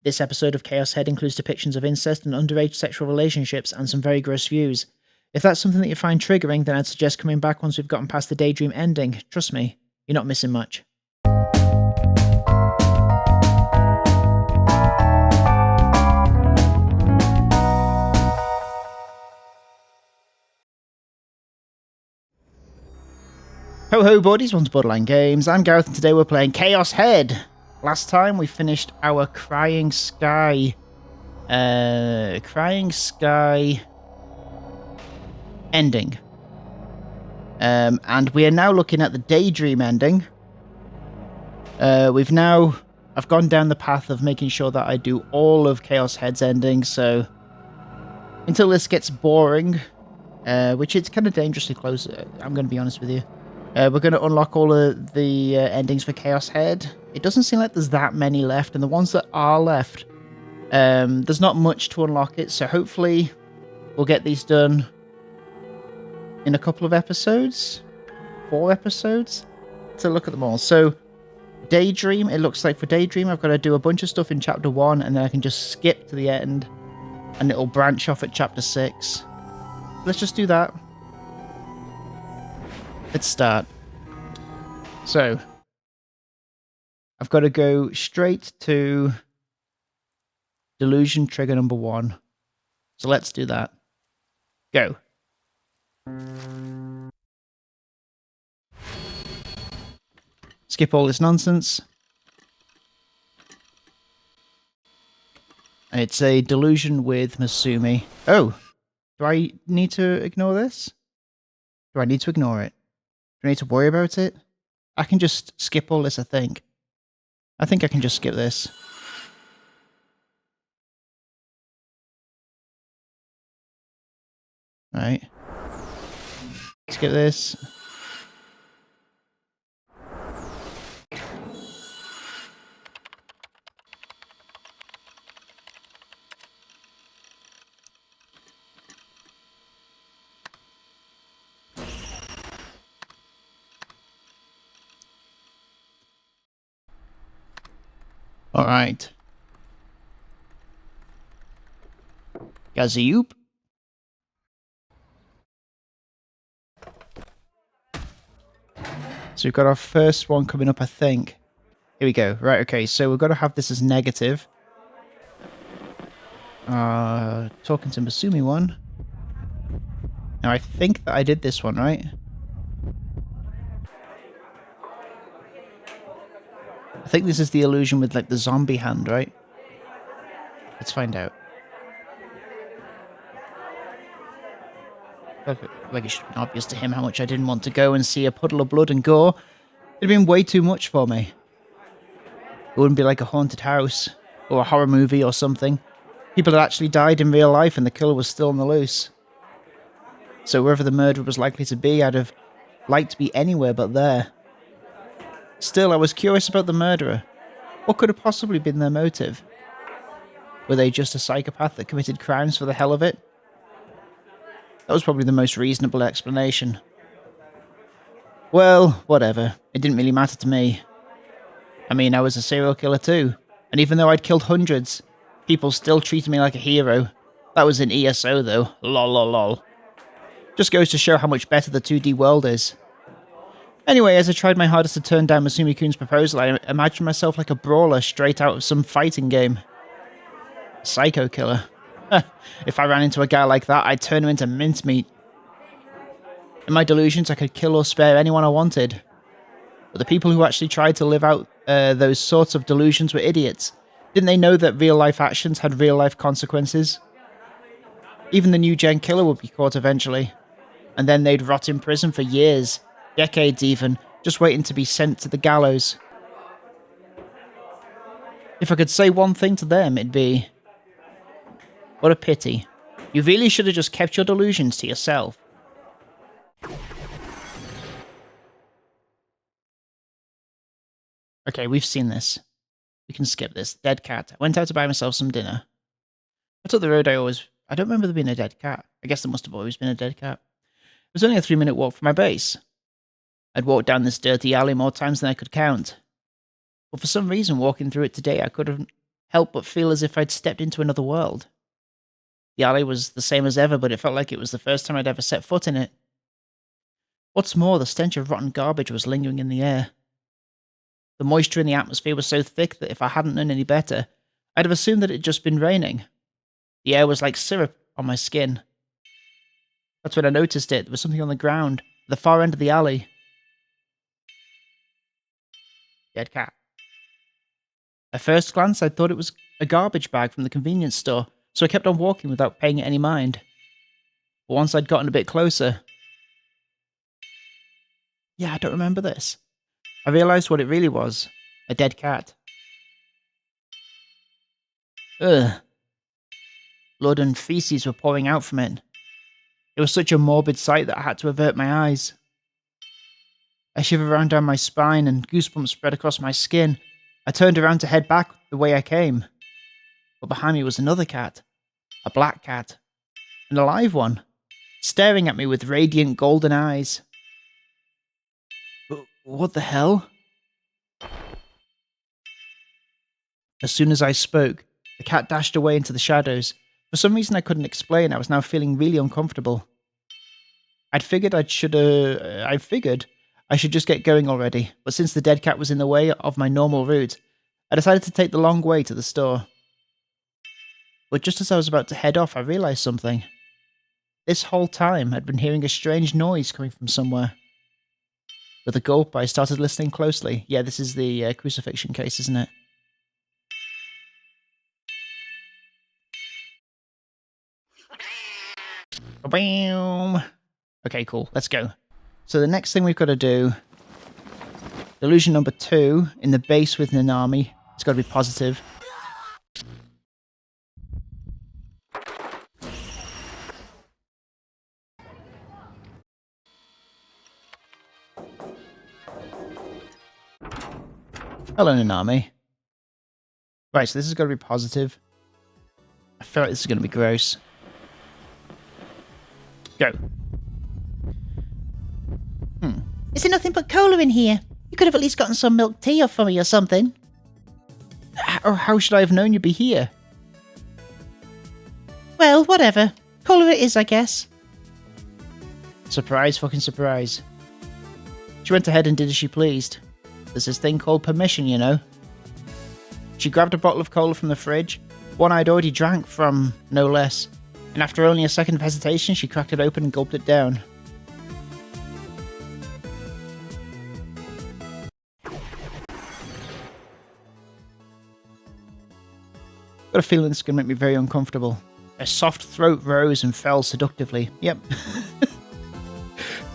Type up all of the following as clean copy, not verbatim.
This episode of Chaos Head includes depictions of incest and underage sexual relationships and some very gross views. If that's something that you find triggering, then I'd suggest coming back once we've gotten past the Daydream ending. Trust me, you're not missing much. Ho ho buddies, welcome to Borderline Games. I'm Gareth and today we're playing Chaos Head. Last time we finished our Crying Sky ending. And we are now looking at the Daydream ending. I've gone down the path of making sure that I do all of Chaos Head's endings, so until this gets boring, which it's kind of dangerously close, I'm going to be honest with you. We're going to unlock all of the endings for Chaos Head. It doesn't seem like there's that many left, and the ones that are left, there's not much to unlock it, so hopefully we'll get these done in a couple of episodes. 4 episodes to look at them all. So, Daydream, it looks like for Daydream I've got to do a bunch of stuff in Chapter 1, and then I can just skip to the end, and it'll branch off at Chapter 6. Let's just do that. Let's start. So, I've got to go straight to Delusion Trigger number 1. So let's do that. Go. Skip all this nonsense. It's a delusion with Masumi. Oh! Do I need to ignore this? Do I need to ignore it? Do I need to worry about it? I can just skip all this, I think. I think I can just skip this. Right. Skip this. Alright. Gazoop. So we've got our first one coming up, I think. Here we go. Right, okay, so we've got to have this as negative. Talking to Masumi one. Now I think that I did this one, right? I think this is the illusion with, like, the zombie hand, right? Let's find out. Like it should have been obvious to him how much I didn't want to go and see a puddle of blood and gore. It'd been way too much for me. It wouldn't be like a haunted house, or a horror movie or something. People had actually died in real life and the killer was still on the loose. So wherever the murderer was likely to be, I'd have liked to be anywhere but there. Still, I was curious about the murderer. What could have possibly been their motive? Were they just a psychopath that committed crimes for the hell of it? That was probably the most reasonable explanation. Well, whatever. It didn't really matter to me. I mean, I was a serial killer too, and even though I'd killed hundreds, people still treated me like a hero. That was in ESO though. Lol lol lol. Just goes to show how much better the 2D world is. Anyway, as I tried my hardest to turn down Masumi-kun's proposal, I imagined myself like a brawler straight out of some fighting game. Psycho killer. If I ran into a guy like that, I'd turn him into mincemeat. In my delusions, I could kill or spare anyone I wanted. But the people who actually tried to live out those sorts of delusions were idiots. Didn't they know that real-life actions had real-life consequences? Even the new-gen killer would be caught eventually. And then they'd rot in prison for years. Decades even, just waiting to be sent to the gallows. If I could say one thing to them, it'd be... What a pity. You really should have just kept your delusions to yourself. Okay, we've seen this. We can skip this. Dead cat. I went out to buy myself some dinner. I took the road I don't remember there being a dead cat. I guess there must have always been a dead cat. It was only a 3-minute walk from my base. I'd walked down this dirty alley more times than I could count. But for some reason, walking through it today, I couldn't help but feel as if I'd stepped into another world. The alley was the same as ever, but it felt like it was the first time I'd ever set foot in it. What's more, the stench of rotten garbage was lingering in the air. The moisture in the atmosphere was so thick that if I hadn't known any better, I'd have assumed that it had just been raining. The air was like syrup on my skin. That's when I noticed it. There was something on the ground, at the far end of the alley. Dead cat. At first glance, I thought it was a garbage bag from the convenience store, so I kept on walking without paying it any mind. But once I'd gotten a bit closer... Yeah, I don't remember this. I realised what it really was. A dead cat. Ugh. Blood and feces were pouring out from it. It was such a morbid sight that I had to avert my eyes. I shivered around down my spine and goosebumps spread across my skin. I turned around to head back the way I came. But behind me was another cat. A black cat. An alive one. Staring at me with radiant golden eyes. What the hell? As soon as I spoke, the cat dashed away into the shadows. For some reason I couldn't explain, I was now feeling really uncomfortable. I figured I should just get going already, but since the dead cat was in the way of my normal route, I decided to take the long way to the store. But just as I was about to head off, I realised something. This whole time, I'd been hearing a strange noise coming from somewhere. With a gulp, I started listening closely. Yeah, this is the crucifixion case, isn't it? Bam! Okay, cool. Let's go. So the next thing we've got to do... Illusion number 2, in the base with Nanami. It's got to be positive. Hello, Nanami. Right, so this has got to be positive. I feel like this is going to be gross. Go. Is there nothing but cola in here? You could have at least gotten some milk tea off for me or something. How should I have known you'd be here? Well, whatever. Cola it is, I guess. Surprise, fucking surprise. She went ahead and did as she pleased. There's this thing called permission, you know. She grabbed a bottle of cola from the fridge, one I'd already drank from, no less, and after only a second of hesitation, she cracked it open and gulped it down. Got a feeling this is going to make me very uncomfortable. Her soft throat rose and fell seductively. Yep.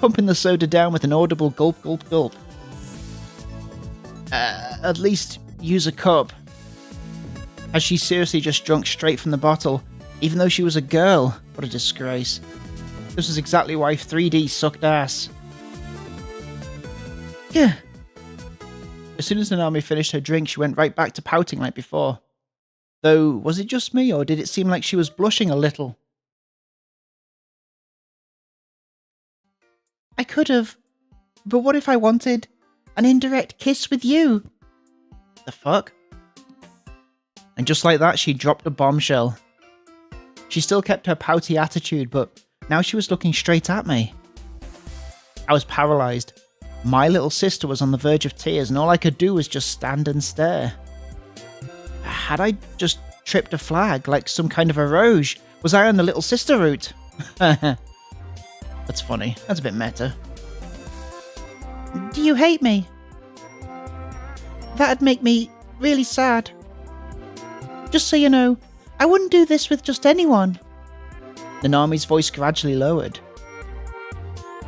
Pumping the soda down with an audible gulp, gulp, gulp. At least use a cup. As she seriously just drunk straight from the bottle, even though she was a girl. What a disgrace. This was exactly why 3D sucked ass. Yeah. As soon as Nanami finished her drink, she went right back to pouting like before. Though, was it just me, or did it seem like she was blushing a little? I could have. But what if I wanted an indirect kiss with you? The fuck? And just like that, she dropped a bombshell. She still kept her pouty attitude, but now she was looking straight at me. I was paralysed. My little sister was on the verge of tears, and all I could do was just stand and stare. Had I just tripped a flag like some kind of a roge? Was I on the little sister route? That's funny. That's a bit meta. Do you hate me? That'd make me really sad. Just so you know, I wouldn't do this with just anyone. Nanami's voice gradually lowered.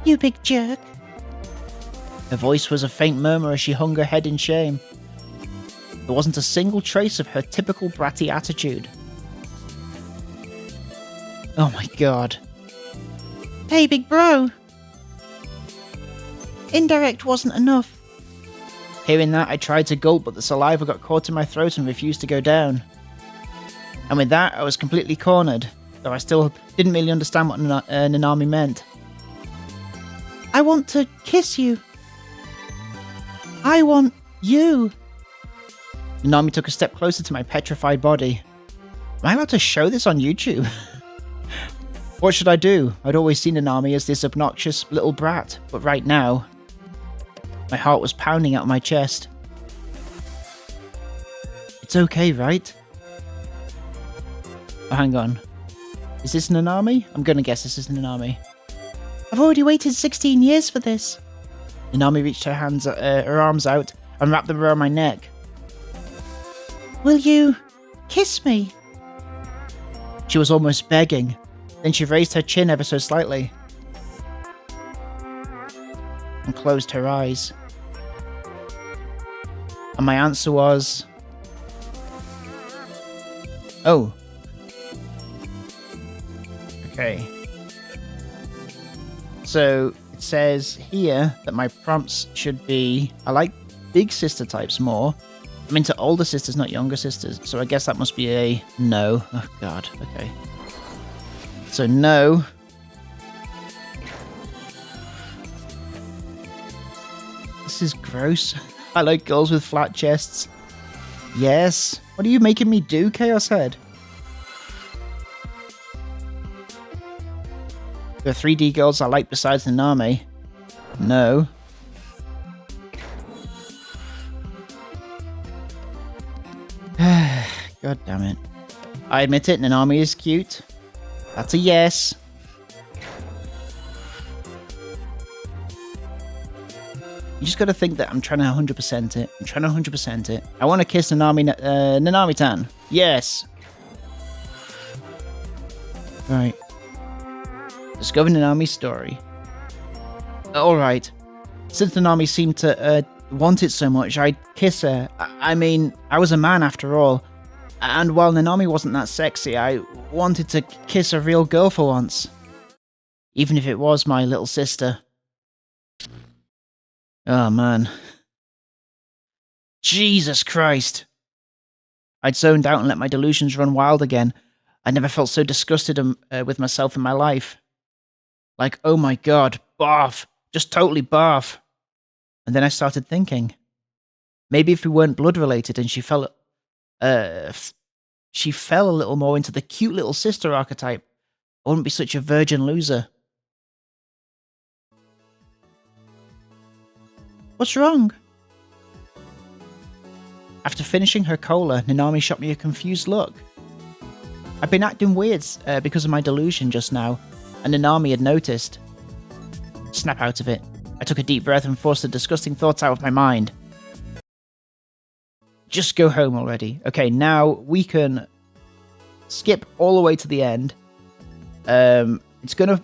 You big jerk. Her voice was a faint murmur as she hung her head in shame. There wasn't a single trace of her typical bratty attitude. Oh my god. Hey, big bro. Indirect wasn't enough. Hearing that, I tried to gulp, but the saliva got caught in my throat and refused to go down. And with that, I was completely cornered, though I still didn't really understand what Nanami meant. I want to kiss you. I want you. Nanami took a step closer to my petrified body. Am I allowed to show this on YouTube? What should I do? I'd always seen Nanami as this obnoxious little brat, but right now, my heart was pounding out of my chest. It's okay, right? Oh, hang on. Is this Nanami? I'm gonna guess this is Nanami. I've already waited 16 years for this. Nanami reached her arms out and wrapped them around my neck. Will you kiss me? She was almost begging. Then she raised her chin ever so slightly and closed her eyes. And my answer was... Oh. Okay. So it says here that my prompts should be... I like big sister types more. I'm into older sisters, not younger sisters. So I guess that must be a no. Oh, God. Okay. So no. This is gross. I like girls with flat chests. Yes. What are you making me do, Chaos Head? There are 3D girls I like besides Nanami. No. God damn it. I admit it, Nanami is cute. That's a yes. You just gotta think that I'm trying to 100% it. I'm trying to 100% it. I want to kiss Nanami-tan. Yes. Right. Discover Nanami's story. Alright. Since Nanami seemed to want it so much, I'd kiss her. I mean, I was a man after all. And while Nanami wasn't that sexy, I wanted to kiss a real girl for once. Even if it was my little sister. Oh man. Jesus Christ. I'd zoned out and let my delusions run wild again. I never felt so disgusted with myself in my life. Like, oh my god, barf. Just totally barf. And then I started thinking. Maybe if we weren't blood related and she fell a little more into the cute little sister archetype, I wouldn't be such a virgin loser. What's wrong? After finishing her cola, Nanami shot me a confused look. I'd been acting weird because of my delusion just now, and Nanami had noticed. Snap out of it. I took a deep breath and forced the disgusting thoughts out of my mind. Just go home already. Okay, now we can skip all the way to the end. It's gonna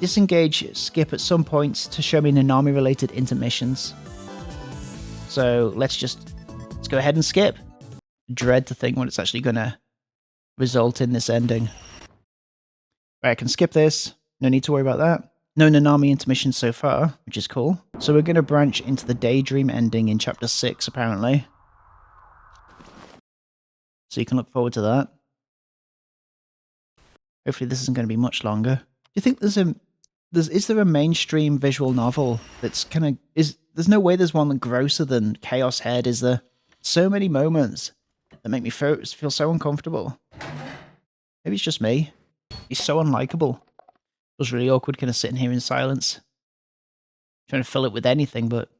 disengage skip at some points to show me Nanami related intermissions. So let's go ahead and skip. Dread to think what it's actually gonna result in this ending. Right, I can skip this. No need to worry about that. No Nanami intermissions so far, which is cool. So we're gonna branch into the Daydream ending in chapter 6 apparently. So you can look forward to that. Hopefully this isn't going to be much longer. Do you think is there a mainstream visual novel that's there's no way there's one grosser than Chaos Head, is there? So many moments that make me feel so uncomfortable. Maybe it's just me. He's so unlikable. It was really awkward kind of sitting here in silence. Trying to fill it with anything, but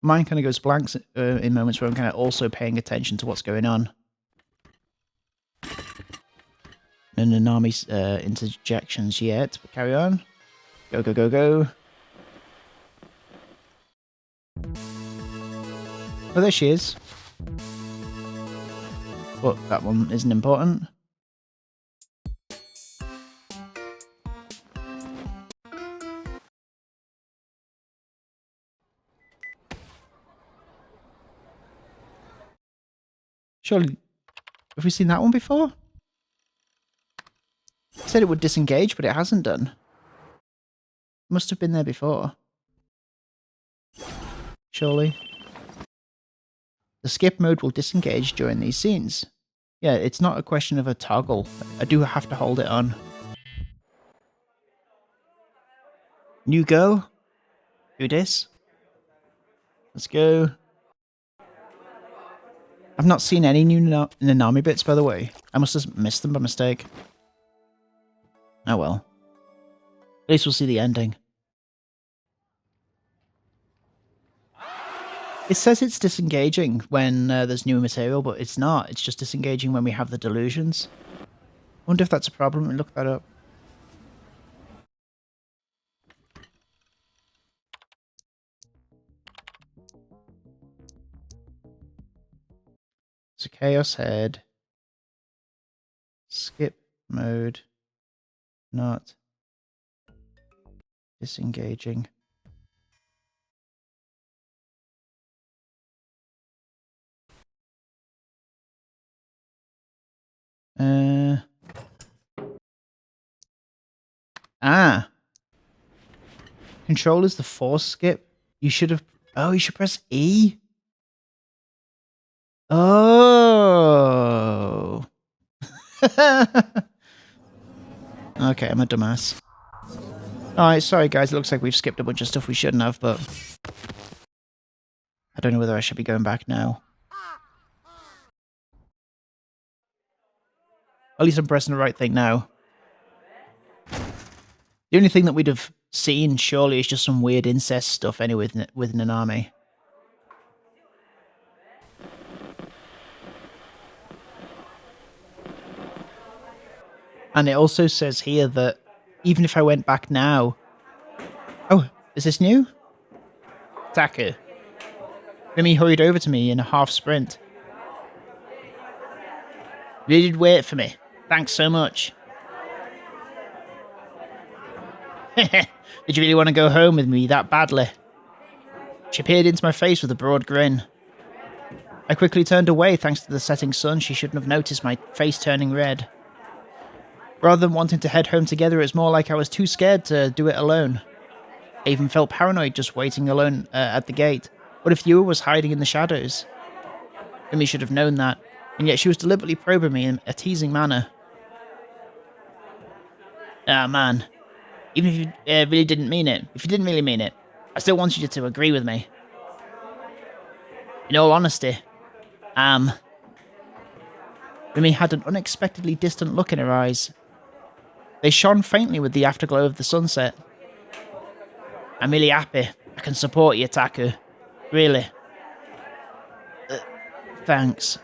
mine kind of goes blank in moments where I'm kind of also paying attention to what's going on. No Nanami's interjections yet, but carry on. Go, go, go, go. Oh, there she is. But that one isn't important. Surely, have we seen that one before? It said it would disengage, but it hasn't done. Must have been there before. Surely. The skip mode will disengage during these scenes. Yeah, it's not a question of a toggle. I do have to hold it on. New girl? Who dis? Let's go. I've not seen any new Nanami bits, by the way. I must have missed them by mistake. Oh well. At least we'll see the ending. It says it's disengaging when there's new material, but it's not. It's just disengaging when we have the delusions. I wonder if that's a problem. Let me look that up. It's a Chaos Head. Skip mode. Not disengaging. Control is the force skip. You should have... Oh, you should press E? Oh. Okay, I'm a dumbass. Alright, sorry guys, it looks like we've skipped a bunch of stuff we shouldn't have, but... I don't know whether I should be going back now. At least I'm pressing the right thing now. The only thing that we'd have seen, surely, is just some weird incest stuff anyway with Nanami. And it also says here that even if I went back now... Oh, is this new? Taku. Rimi hurried over to me in a half sprint. You did wait for me. Thanks so much. Did you really want to go home with me that badly? She peered into my face with a broad grin. I quickly turned away thanks to the setting sun. She shouldn't have noticed my face turning red. Rather than wanting to head home together, it's more like I was too scared to do it alone. I even felt paranoid just waiting alone at the gate. What if Yua was hiding in the shadows? Rimi should have known that, and yet she was deliberately probing me in a teasing manner. Ah, man. Even if you really didn't mean it, if you didn't really mean it, I still wanted you to agree with me. In all honesty, Rimi had an unexpectedly distant look in her eyes. They shone faintly with the afterglow of the sunset. I'm really happy. I can support you, Taku. Really. Thanks.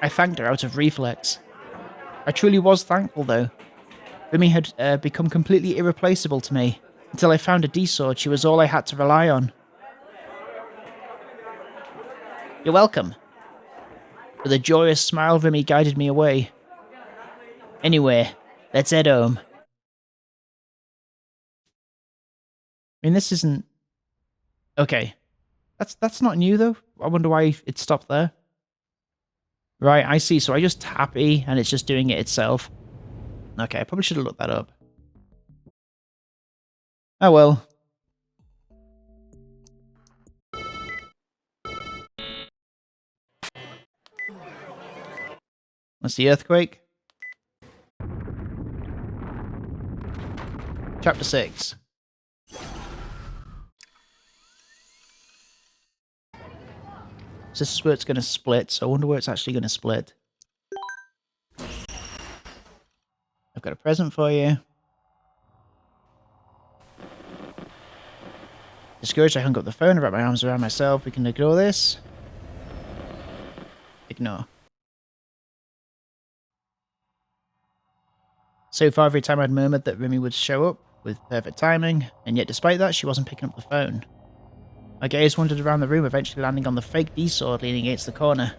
I thanked her out of reflex. I truly was thankful, though. Rimi had become completely irreplaceable to me. Until I found a D-sword, she was all I had to rely on. You're welcome. With a joyous smile, Rimi guided me away. Anyway, let's head home. I mean, this isn't... Okay. That's not new, though. I wonder why it stopped there. Right, I see. So I just tap E, and it's just doing it itself. Okay, I probably should have looked that up. Oh well. That's the earthquake. Chapter 6. So this is where it's going to split, so I wonder where it's actually going to split. I've got a present for you. Discouraged, I hung up the phone and wrapped my arms around myself. We can ignore this. Ignore. So far, every time I'd murmured that Rimi would show up, with perfect timing, and yet despite that, she wasn't picking up the phone. My gaze wandered around the room, eventually landing on the fake D-sword leaning against the corner.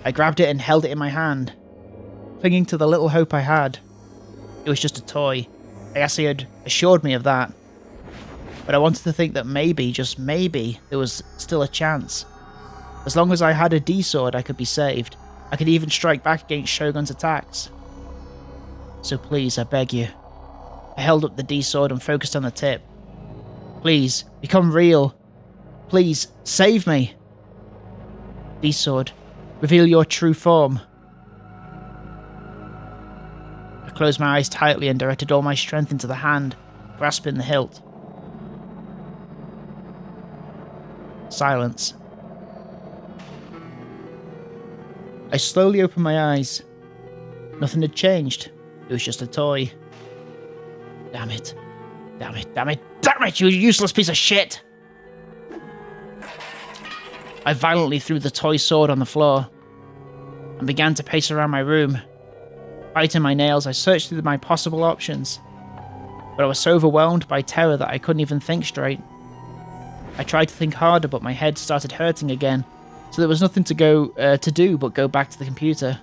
I grabbed it and held it in my hand, clinging to the little hope I had. It was just a toy. Ayase had assured me of that. But I wanted to think that maybe, just maybe, there was still a chance. As long as I had a D-sword, I could be saved. I could even strike back against Shogun's attacks. So please, I beg you. I held up the D-sword and focused on the tip. Please, become real. Please, save me. D-sword, reveal your true form. I closed my eyes tightly and directed all my strength into the hand, grasping the hilt. Silence. I slowly opened my eyes. Nothing had changed. It was just a toy. Damn it. Damn it, damn it, damn it, you useless piece of shit! I violently threw the toy sword on the floor and began to pace around my room. Biting my nails, I searched through my possible options, but I was so overwhelmed by terror that I couldn't even think straight. I tried to think harder, but my head started hurting again, so there was nothing to do but go back to the computer.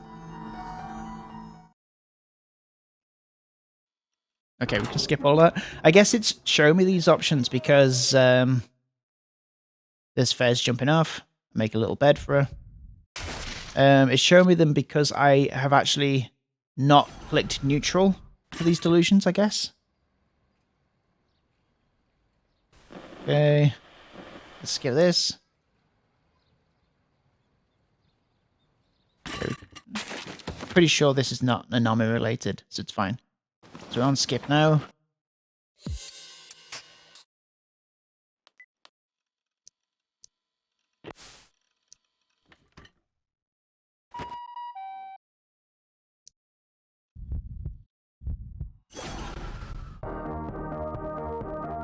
Okay, we can skip all that. I guess it's showing me these options because there's Fez jumping off. Make a little bed for her. It's showing me them because I have actually not clicked neutral for these delusions, I guess. Okay, let's skip this. Pretty sure this is not Nanami related, so it's fine. So we're on skip now.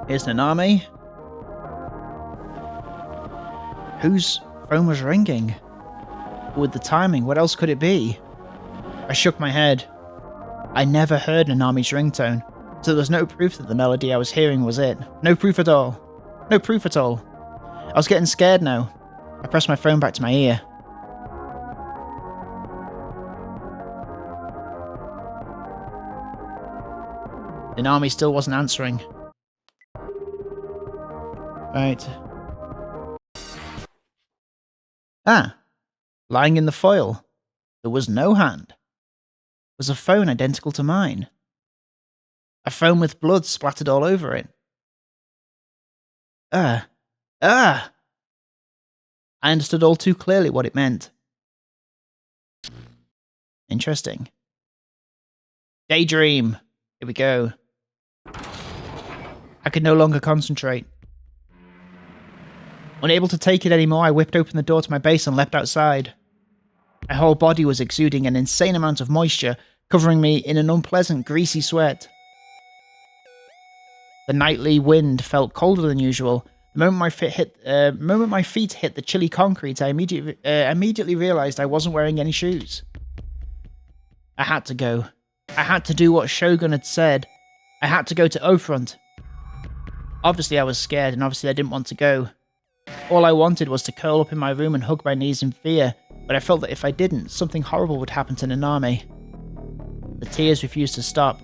Here's Nanami. Whose phone was ringing? With the timing, what else could it be? I shook my head. I never heard Nanami's ringtone, so there was no proof that the melody I was hearing was it. No proof at all. No proof at all. I was getting scared now. I pressed my phone back to my ear. Nanami still wasn't answering. Right. Ah, lying in the foil. There was no hand. It was a phone identical to mine. A phone with blood splattered all over it. I understood all too clearly what it meant. Interesting. Daydream. Here we go. I could no longer concentrate. Unable to take it anymore, I whipped open the door to my base and leapt outside. My whole body was exuding an insane amount of moisture, covering me in an unpleasant, greasy sweat. The nightly wind felt colder than usual. The moment my feet hit the chilly concrete, I immediately realized I wasn't wearing any shoes. I had to go. I had to do what Shogun had said. I had to go to O-Front. Obviously I was scared, and obviously I didn't want to go. All I wanted was to curl up in my room and hug my knees in fear, but I felt that if I didn't, something horrible would happen to Nanami. The tears refused to stop.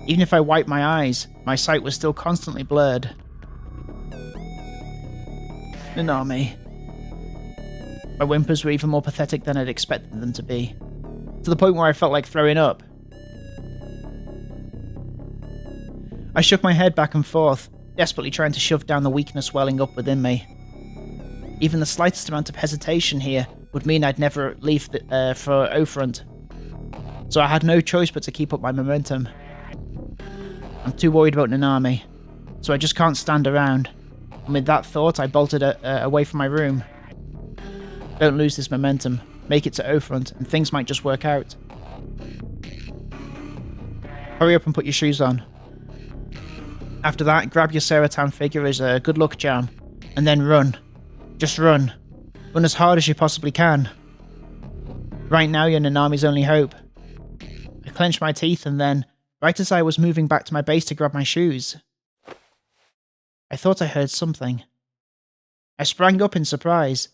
Even if I wiped my eyes, my sight was still constantly blurred. Nanami. My whimpers were even more pathetic than I'd expected them to be, to the point where I felt like throwing up. I shook my head back and forth, desperately trying to shove down the weakness welling up within me. Even the slightest amount of hesitation here would mean I'd never leave for O-Front. So I had no choice but to keep up my momentum. I'm too worried about Nanami, so I just can't stand around. And with that thought, I bolted away from my room. Don't lose this momentum. Make it to O-Front, and things might just work out. Hurry up and put your shoes on. After that, grab your Saratown figure as a good luck charm, and then run. Just run. Run as hard as you possibly can. Right now, you're Nanami's only hope. I clenched my teeth, and then, right as I was moving back to my base to grab my shoes, I thought I heard something. I sprang up in surprise,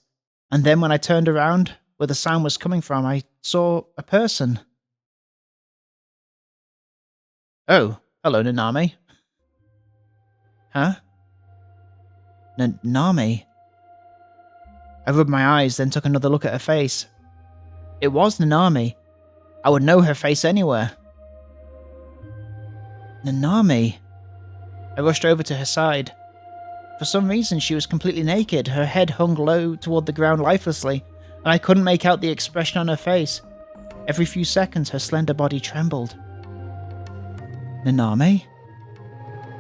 and then when I turned around, where the sound was coming from, I saw a person. Oh, hello, Nanami. Huh? Nanami? I rubbed my eyes, then took another look at her face. It was Nanami. I would know her face anywhere. Nanami. I rushed over to her side. For some reason, she was completely naked, her head hung low toward the ground lifelessly, and I couldn't make out the expression on her face. Every few seconds, her slender body trembled. Nanami?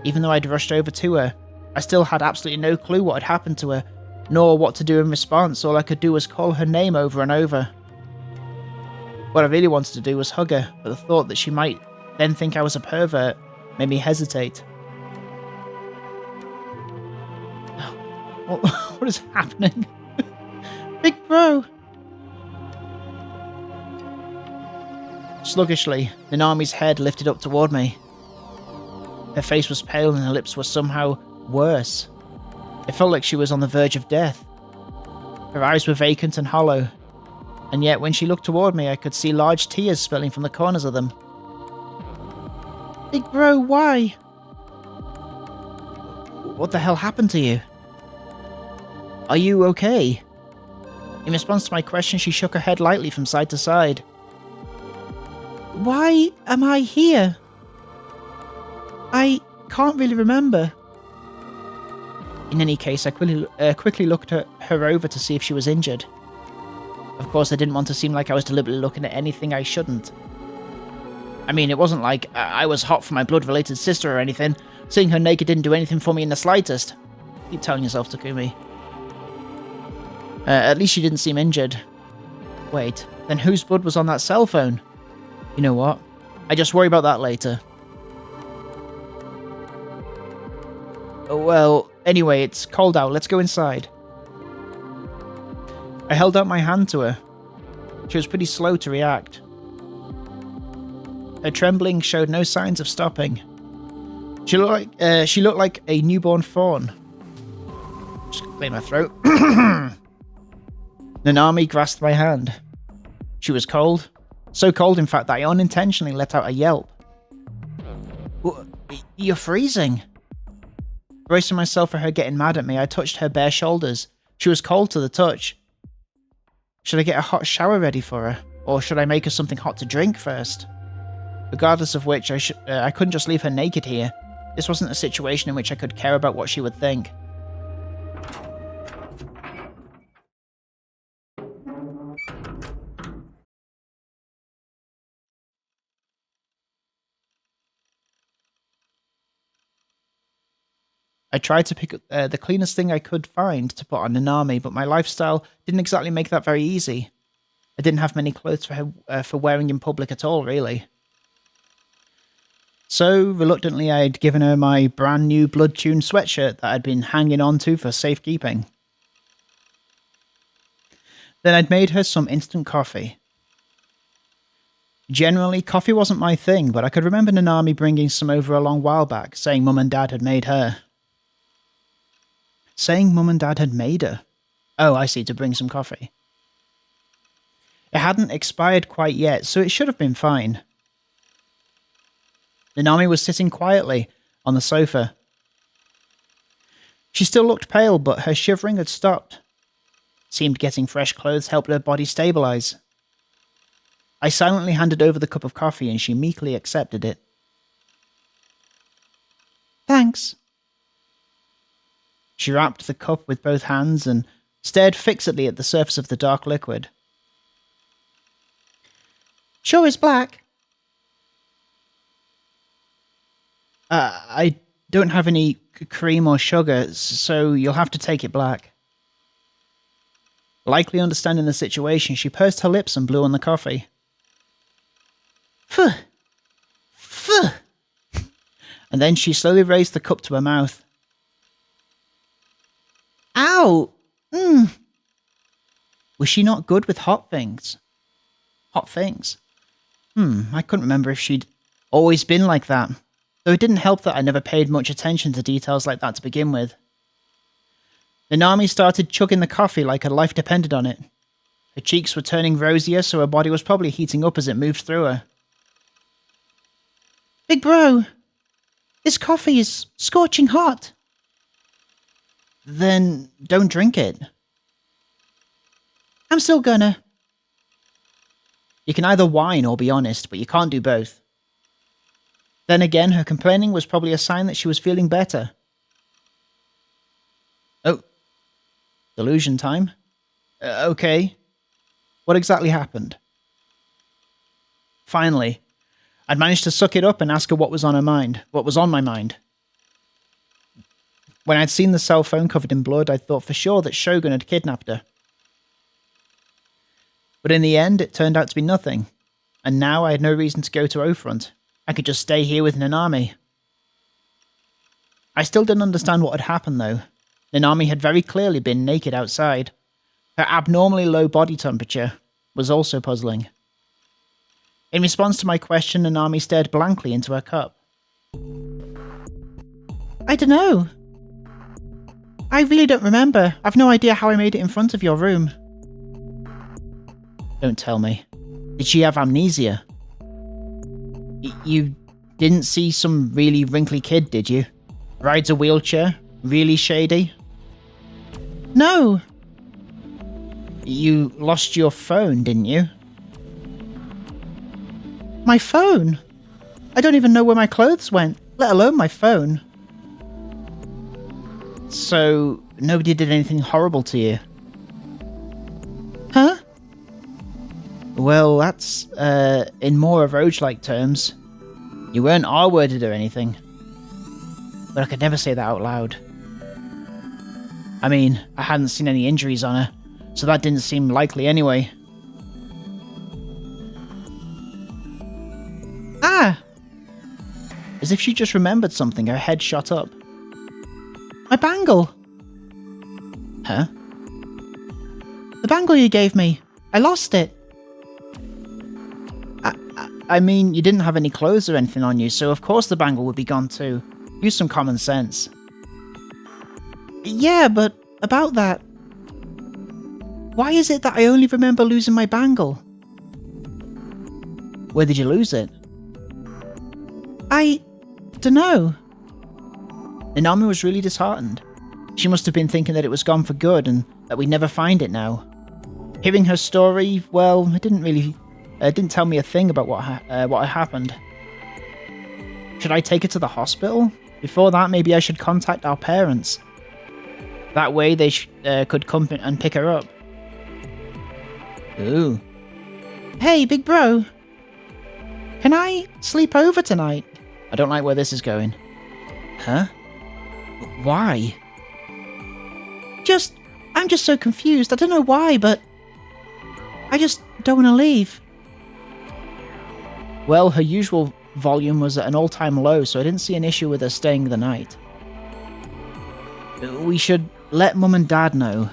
Even though I'd rushed over to her, I still had absolutely no clue what had happened to her, nor what to do in response. All I could do was call her name over and over. What I really wanted to do was hug her, but the thought that she might then think I was a pervert made me hesitate. What is happening? Big bro! Sluggishly, Nanami's head lifted up toward me. Her face was pale and her lips were somehow worse. It felt like she was on the verge of death. Her eyes were vacant and hollow, and yet when she looked toward me I could see large tears spilling from the corners of them. Big bro, why? What the hell happened to you? Are you okay? In response to my question, she shook her head lightly from side to side. Why am I here? I can't really remember. In any case, I quickly looked her over to see if she was injured. Of course, I didn't want to seem like I was deliberately looking at anything I shouldn't. I mean, it wasn't like I was hot for my blood-related sister or anything. Seeing her naked didn't do anything for me in the slightest. Keep telling yourself, Takumi. At least she didn't seem injured. Wait, then whose blood was on that cell phone? You know what? I just worry about that later. Well, anyway, it's cold out. Let's go inside. I held out my hand to her. She was pretty slow to react. Her trembling showed no signs of stopping. She looked like a newborn fawn. Just clear my throat. Nanami grasped my hand. She was cold. So cold, in fact, that I unintentionally let out a yelp. You're freezing. Bracing myself for her getting mad at me, I touched her bare shoulders. She was cold to the touch. Should I get a hot shower ready for her? Or should I make her something hot to drink first? Regardless of which, I couldn't just leave her naked here. This wasn't a situation in which I could care about what she would think. I tried to pick the cleanest thing I could find to put on Nanami, but my lifestyle didn't exactly make that very easy. I didn't have many clothes for her for wearing in public at all, really. So, reluctantly, I'd given her my brand new blood-tuned sweatshirt that I'd been hanging on to for safekeeping. Then I'd made her some instant coffee. Generally, coffee wasn't my thing, but I could remember Nanami bringing some over a long while back, saying Mum and Dad had made her. Saying Mum and Dad had made her? Oh, I see, to bring some coffee. It hadn't expired quite yet, so it should have been fine. Nanami was sitting quietly on the sofa. She still looked pale, but her shivering had stopped. It seemed getting fresh clothes helped her body stabilize. I silently handed over the cup of coffee and she meekly accepted it. Thanks. She wrapped the cup with both hands and stared fixedly at the surface of the dark liquid. Sure is black. I don't have any cream or sugar, so you'll have to take it black. Likely understanding the situation, she pursed her lips and blew on the coffee. Phew. Phew. And then she slowly raised the cup to her mouth. Ow! Was she not good with hot things? Hot things? I couldn't remember if she'd always been like that. Though it didn't help that I never paid much attention to details like that to begin with. Nanami started chugging the coffee like her life depended on it. Her cheeks were turning rosier, so her body was probably heating up as it moved through her. Big bro, this coffee is scorching hot. Then don't drink it. I'm still gonna. You can either whine or be honest, but you can't do both. Then again, her complaining was probably a sign that she was feeling better. Oh. Delusion time? Okay. What exactly happened? Finally, I'd managed to suck it up and ask her what was on her mind, what was on my mind. When I'd seen the cell phone covered in blood, I thought for sure that Shogun had kidnapped her. But in the end, it turned out to be nothing. and now I had no reason to go to O-Front. I could just stay here with Nanami. I still didn't understand what had happened though. Nanami had very clearly been naked outside. Her abnormally low body temperature was also puzzling. In response to my question, Nanami stared blankly into her cup. I don't know. I really don't remember. I've no idea how I made it in front of your room. Don't tell me. Did she have amnesia? You didn't see some really wrinkly kid, did you? Rides a wheelchair? Really shady? No. You lost your phone, didn't you? My phone? I don't even know where my clothes went, let alone my phone. So, nobody did anything horrible to you? Huh? Well, that's, in more roach-like terms. You weren't R-worded or anything. But I could never say that out loud. I mean, I hadn't seen any injuries on her, so that didn't seem likely anyway. Ah! As if she just remembered something, her head shot up. My bangle! Huh? The bangle you gave me. I lost it. I mean, you didn't have any clothes or anything on you, so of course the bangle would be gone too. Use some common sense. Yeah, but about that. Why is it that I only remember losing my bangle? Where did you lose it? I dunno. Nanami was really disheartened. She must have been thinking that it was gone for good and that we'd never find it now. Hearing her story, well, it didn't tell me a thing about what had happened. Should I take her to the hospital? Before that, maybe I should contact our parents. That way they could come and pick her up. Ooh. Hey, big bro. Can I sleep over tonight? I don't like where this is going. Huh? Why? I'm just so confused. I don't know why, but I just don't want to leave. Well, her usual volume was at an all-time low, so I didn't see an issue with her staying the night. We should let Mum and Dad know.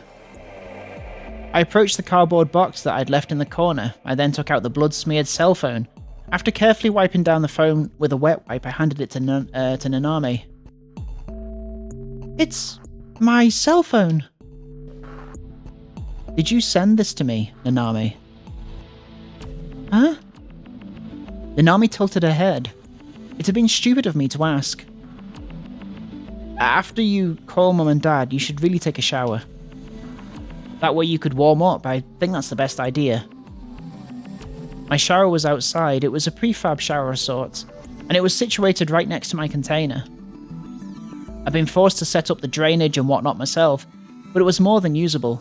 I approached the cardboard box that I'd left in the corner. I then took out the blood-smeared cell phone. After carefully wiping down the phone with a wet wipe, I handed it to Nanami. It's my cell phone. Did you send this to me, Nanami? Huh? Nanami tilted her head. It had been stupid of me to ask. After you call Mum and Dad, you should really take a shower. That way you could warm up. I think that's the best idea. My shower was outside. It was a prefab shower of sorts, and it was situated right next to my container. I've been forced to set up the drainage and whatnot myself, but it was more than usable.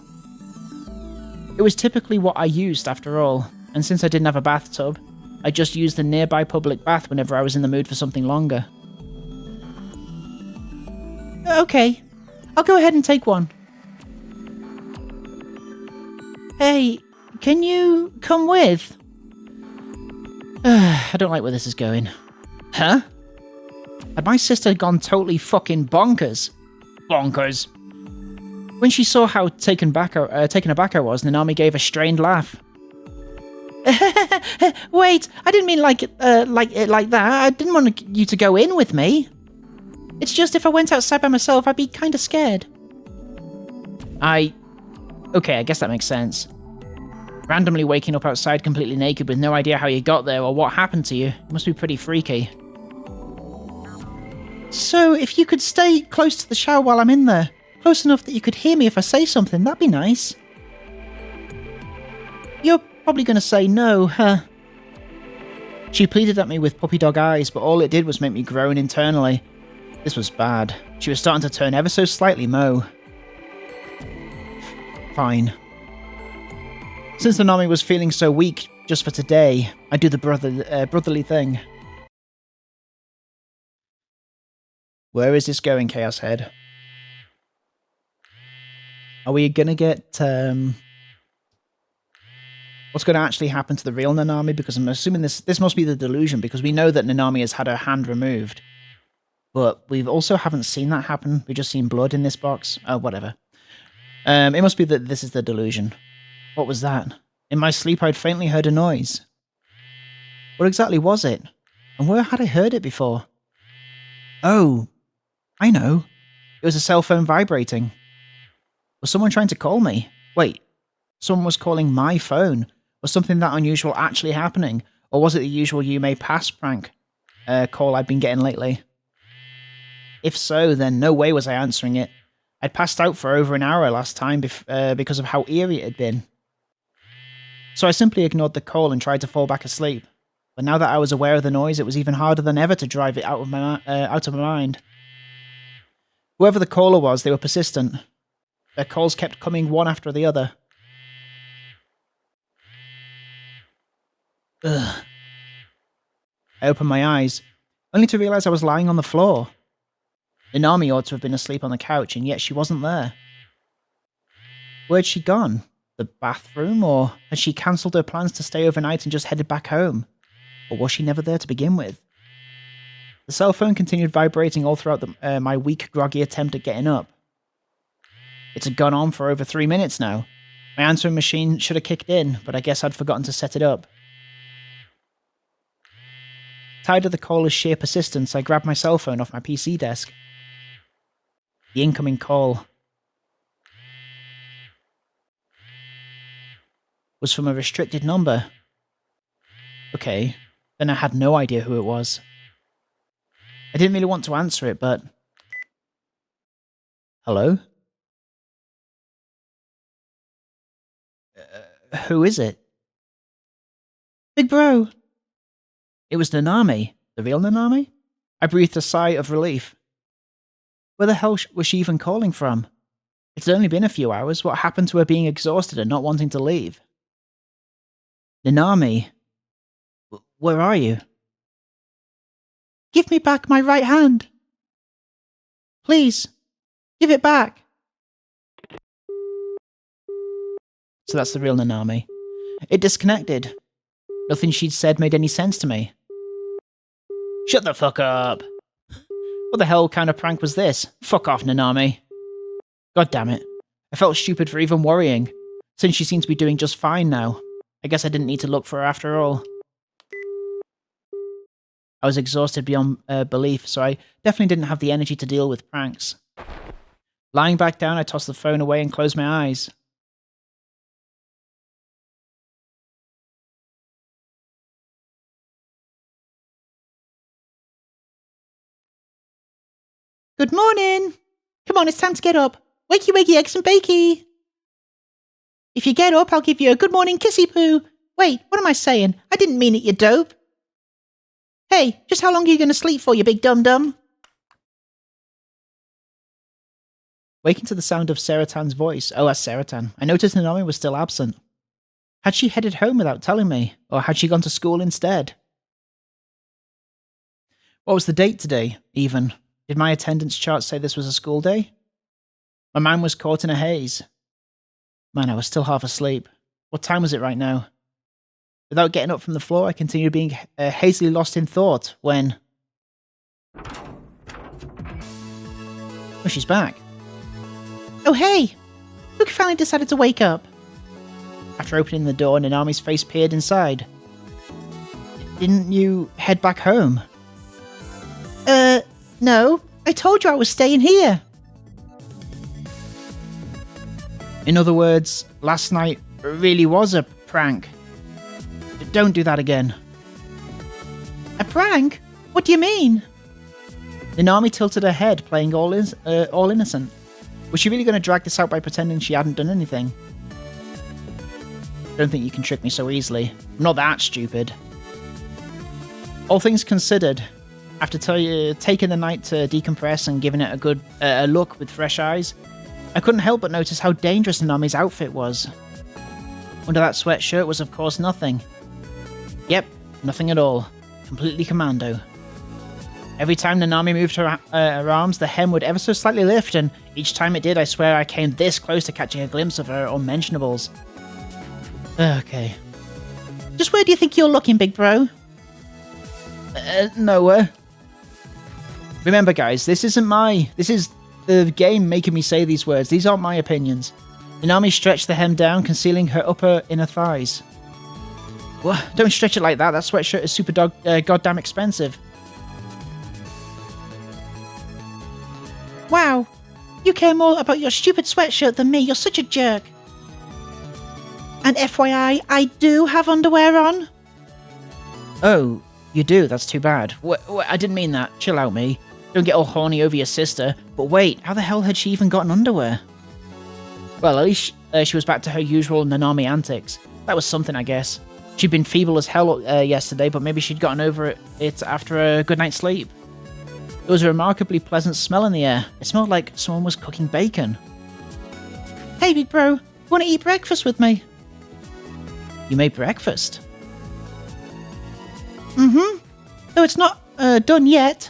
It was typically what I used after all, and since I didn't have a bathtub, I just used the nearby public bath whenever I was in the mood for something longer. Okay, I'll go ahead and take one. Hey, can you come with? I don't like where this is going. Huh? Had my sister gone totally fucking bonkers? Bonkers. When she saw how taken aback I was, Nanami gave a strained laugh. Wait, I didn't mean like that. I didn't want you to go in with me. It's just if I went outside by myself, I'd be kind of scared. Okay, I guess that makes sense. Randomly waking up outside completely naked with no idea how you got there or what happened to you must be pretty freaky. So, if you could stay close to the shower while I'm in there, close enough that you could hear me if I say something, that'd be nice. You're probably going to say no, huh? She pleaded at me with puppy dog eyes, but all it did was make me groan internally. This was bad. She was starting to turn ever so slightly Mo. Fine. Since Nanami was feeling so weak just for today, I do the brotherly thing. Where is this going, Chaos Head? Are we gonna get, what's going to actually happen to the real Nanami, because I'm assuming this must be the delusion, because we know that Nanami has had her hand removed. But we also haven't seen that happen. We've just seen blood in this box. Oh, whatever. It must be that this is the delusion. What was that? In my sleep, I'd faintly heard a noise. What exactly was it? And where had I heard it before? Oh, I know. It was a cell phone vibrating. Was someone trying to call me? Wait, someone was calling my phone? Was something that unusual actually happening? Or was it the usual you may pass prank call I'd been getting lately? If so, then no way was I answering it. I'd passed out for over an hour last time because of how eerie it had been. So I simply ignored the call and tried to fall back asleep. But now that I was aware of the noise, it was even harder than ever to drive it out of my mind. Whoever the caller was, they were persistent. Their calls kept coming one after the other. Ugh. I opened my eyes, only to realise I was lying on the floor. Nanami ought to have been asleep on the couch, and yet she wasn't there. Where'd she gone? The bathroom? Or had she cancelled her plans to stay overnight and just headed back home? Or was she never there to begin with? The cell phone continued vibrating all throughout my weak, groggy attempt at getting up. It had gone on for over 3 minutes now. My answering machine should have kicked in, but I guess I'd forgotten to set it up. Tired of the caller's sheer persistence, I grabbed my cell phone off my PC desk. The incoming call was from a restricted number. Okay, then I had no idea who it was. I didn't really want to answer it, but... Hello? Who is it? Big bro! It was Nanami. The real Nanami? I breathed a sigh of relief. Where the hell was she even calling from? It's only been a few hours. What happened to her being exhausted and not wanting to leave? Nanami, where are you? Give me back my right hand. Please, give it back. So that's the real Nanami. It disconnected. Nothing she'd said made any sense to me. Shut the fuck up. What the hell kind of prank was this? Fuck off, Nanami. God damn it. I felt stupid for even worrying, since she seemed to be doing just fine now. I guess I didn't need to look for her after all. I was exhausted beyond belief, so I definitely didn't have the energy to deal with pranks. Lying back down, I tossed the phone away and closed my eyes. Good morning! Come on, it's time to get up. Wakey, wakey, eggs and bakey! If you get up, I'll give you a good morning kissy poo. Wait, what am I saying? I didn't mean it, you dope. Hey, just how long are you going to sleep for, you big dum-dum? Waking to the sound of Seratan's voice. Oh, that's Seratan. I noticed Nanami was still absent. Had she headed home without telling me? Or had she gone to school instead? What was the date today, even? Did my attendance chart say this was a school day? My mind was caught in a haze. Man, I was still half asleep. What time was it right now? Without getting up from the floor, I continued being hazily lost in thought when... Oh, she's back. Oh, hey! Look, you finally decided to wake up. After opening the door, Nanami's face peered inside. Didn't you head back home? No. I told you I was staying here. In other words, last night really was a prank. Don't do that again. A prank? What do you mean? Nanami tilted her head, playing all innocent. Was she really going to drag this out by pretending she hadn't done anything? Don't think you can trick me so easily. I'm not that stupid. All things considered, after taking the night to decompress and giving it a good look with fresh eyes, I couldn't help but notice how dangerous Nanami's outfit was. Under that sweatshirt was of course nothing. Yep, nothing at all. Completely commando. Every time Nanami moved her arms, the hem would ever so slightly lift, and each time it did, I swear I came this close to catching a glimpse of her unmentionables. Okay, Just where do you think you're looking, big bro? Nowhere. Remember, guys, this is the game making me say these words. These aren't my opinions. Nanami stretched the hem down, concealing her upper inner thighs. What? Don't stretch it like that. That sweatshirt is super goddamn expensive. Wow. You care more about your stupid sweatshirt than me. You're such a jerk. And FYI, I do have underwear on. Oh, you do? That's too bad. I didn't mean that. Chill out, me. Don't get all horny over your sister. But wait, how the hell had she even gotten underwear? Well, at least she was back to her usual Nanami antics. That was something, I guess. She'd been feeble as hell yesterday, but maybe she'd gotten over it after a good night's sleep. There was a remarkably pleasant smell in the air. It smelled like someone was cooking bacon. Hey, big bro, want to eat breakfast with me? You made breakfast? Mm-hmm. Though it's not done yet.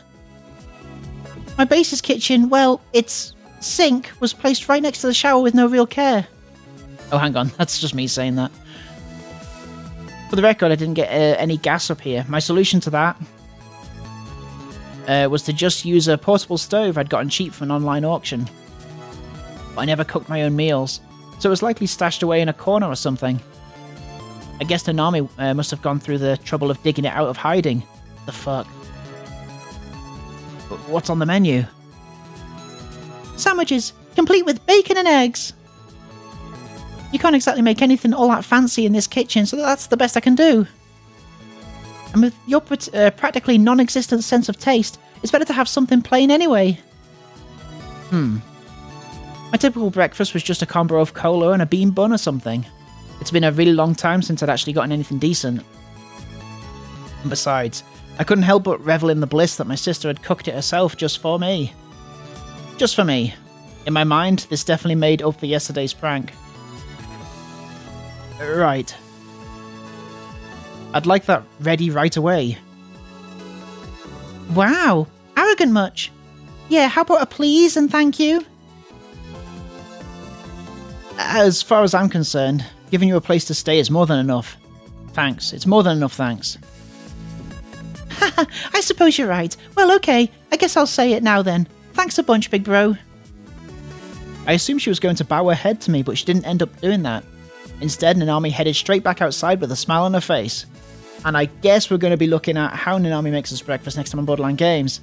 My base's kitchen, well, its sink was placed right next to the shower with no real care. Oh, hang on. That's just me saying that. For the record, I didn't get any gas up here. My solution to that was to just use a portable stove I'd gotten cheap from an online auction. But I never cooked my own meals, so it was likely stashed away in a corner or something. I guess Nanami must have gone through the trouble of digging it out of hiding. The fuck? What's on the menu? Sandwiches, complete with bacon and eggs. You can't exactly make anything all that fancy in this kitchen, so that's the best I can do. And with your practically non-existent sense of taste, it's better to have something plain anyway. My typical breakfast was just a combo of cola and a bean bun or something. It's been a really long time since I'd actually gotten anything decent. And besides, I couldn't help but revel in the bliss that my sister had cooked it herself just for me. Just for me. In my mind, this definitely made up for yesterday's prank. Right. I'd like that ready right away. Wow, arrogant much. Yeah, how about a please and thank you? As far as I'm concerned, giving you a place to stay is more than enough. Thanks. It's more than enough thanks. Haha, I suppose you're right. Well, okay, I guess I'll say it now then. Thanks a bunch, big bro. I assumed she was going to bow her head to me, but she didn't end up doing that. Instead, Nanami headed straight back outside with a smile on her face. And I guess we're going to be looking at how Nanami makes us breakfast next time on Borderline Games.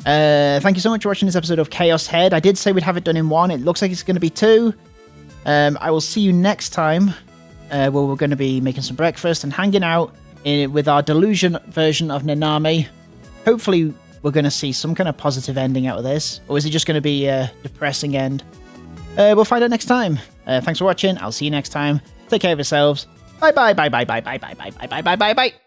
Thank you so much for watching this episode of Chaos Head. I did say we'd have it done in one. It looks like it's going to be two. I will see you next time, where we're going to be making some breakfast and hanging out with our delusion version of Nanami. Hopefully, we're going to see some kind of positive ending out of this. Or is it just going to be a depressing end? We'll find out next time. Thanks for watching. I'll see you next time. Take care of yourselves. Bye bye bye bye bye bye bye bye bye bye bye bye bye.